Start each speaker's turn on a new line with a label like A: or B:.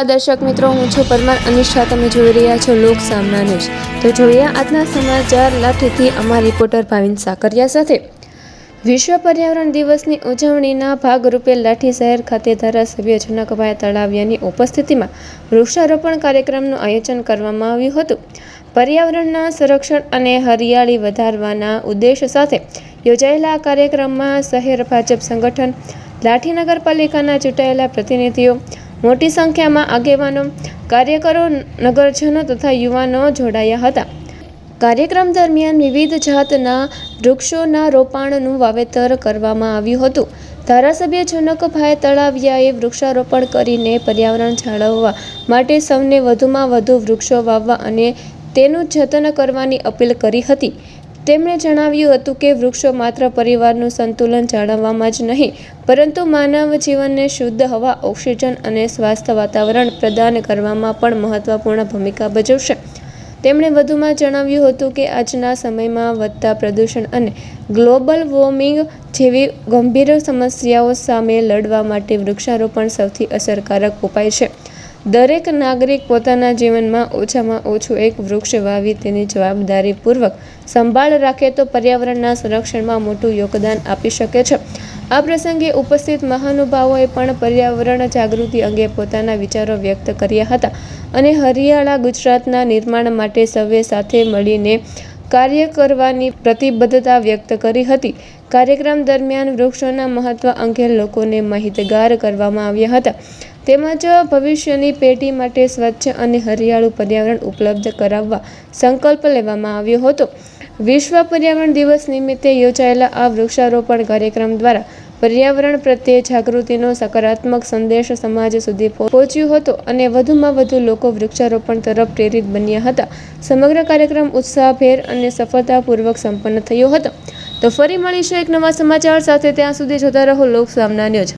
A: દર્શક મિત્રો, હું છું પરમાર અનિશા. તમે જોઈ રહ્યા છો લોક સામના ન્યૂઝ. તો જોઈએ આજના સમાચાર લાઠીથી અમારા રિપોર્ટર ભાવિન સાકરિયા સાથે. વિશ્વ પર્યાવરણ દિવસની ઉજવણીના ભાગરૂપે લાઠી શહેર ખાતે ધારાસભ્ય જનકભાઈ તળાવિયાની ઉપસ્થિતિમાં વૃક્ષારોપણ કાર્યક્રમનું આયોજન કરવામાં આવ્યું હતું. પર્યાવરણના સંરક્ષણ અને હરિયાળી વધારવાના ઉદ્દેશ સાથે યોજાયેલા આ કાર્યક્રમમાં શહેર ભાજપ સંગઠન, લાઠી નગરપાલિકાના ચૂંટાયેલા પ્રતિનિધિઓ, મોટી સંખ્યામાં આગેવાનો, કાર્યકરો, નગરજનો તથા યુવાનો જોડાયા હતા. કાર્યક્રમ દરમિયાન વિવિધ જાતના વૃક્ષોના રોપાણનું વાવેતર કરવામાં આવ્યું હતું. ધારાસભ્ય જનકભાઈ તળાવિયાએ વૃક્ષારોપણ કરીને પર્યાવરણ જાળવવા માટે સૌને વધુમાં વધુ વૃક્ષો વાવવા અને તેનું જતન કરવાની અપીલ કરી હતી. તેમણે જણાવ્યું હતું કે વૃક્ષો માત્ર પરિવારનું સંતુલન જાળવવામાં જ નહીં, પરંતુ માનવ જીવનને શુદ્ધ હવા, ઓક્સિજન અને સ્વસ્થ વાતાવરણ પ્રદાન કરવામાં પણ મહત્વપૂર્ણ ભૂમિકા ભજવશે. તેમણે વધુમાં જણાવ્યું હતું કે આજના સમયમાં વધતા પ્રદૂષણ અને ગ્લોબલ વોર્મિંગ જેવી ગંભીર સમસ્યાઓ સામે લડવા માટે વૃક્ષારોપણ સૌથી અસરકારક ઉપાય છે. દરેક નાગરિક પોતાના જીવનમાં ઓછામાં ઓછું એક વૃક્ષ વાવી તેની જવાબદારીપૂર્વક સંભાળ રાખે તો પર્યાવરણના સંરક્ષણમાં મોટું યોગદાન આપી શકે છે. આ પ્રસંગે ઉપસ્થિત મહાનુભાવોએ પણ પર્યાવરણ જાગૃતિ અંગે પોતાના વિચારો વ્યક્ત કર્યા હતા અને હરિયાળા ગુજરાતના નિર્માણ માટે સૌએ સાથે મળીને કાર્ય કરવાની પ્રતિબદ્ધતા વ્યક્ત કરી હતી. કાર્યક્રમ દરમિયાન વૃક્ષોના મહત્વ અંગે લોકોને માહિતગાર કરવામાં આવ્યા હતા તેમજ ભવિષ્યની પેઢી માટે સ્વચ્છ અને હરિયાળું પર્યાવરણ ઉપલબ્ધ કરાવવા સંકલ્પ લેવામાં આવ્યો હતો. વિશ્વ પર્યાવરણ દિવસ નિમિત્તે યોજાયેલા આ વૃક્ષારોપણ કાર્યક્રમ દ્વારા પર્યાવરણ પ્રત્યે જાગૃતિનો સકારાત્મક સંદેશ સમાજ સુધી પહોંચ્યો હતો અને વધુમાં વધુ લોકો વૃક્ષારોપણ તરફ પ્રેરિત બન્યા હતા. સમગ્ર કાર્યક્રમ ઉત્સાહભેર અને સફળતાપૂર્વક સંપન્ન થયો હતો. તો ફરી મળીશું એક નવા સમાચાર સાથે. ત્યાં સુધી જોતા રહો લોક સામના ન્યૂઝ.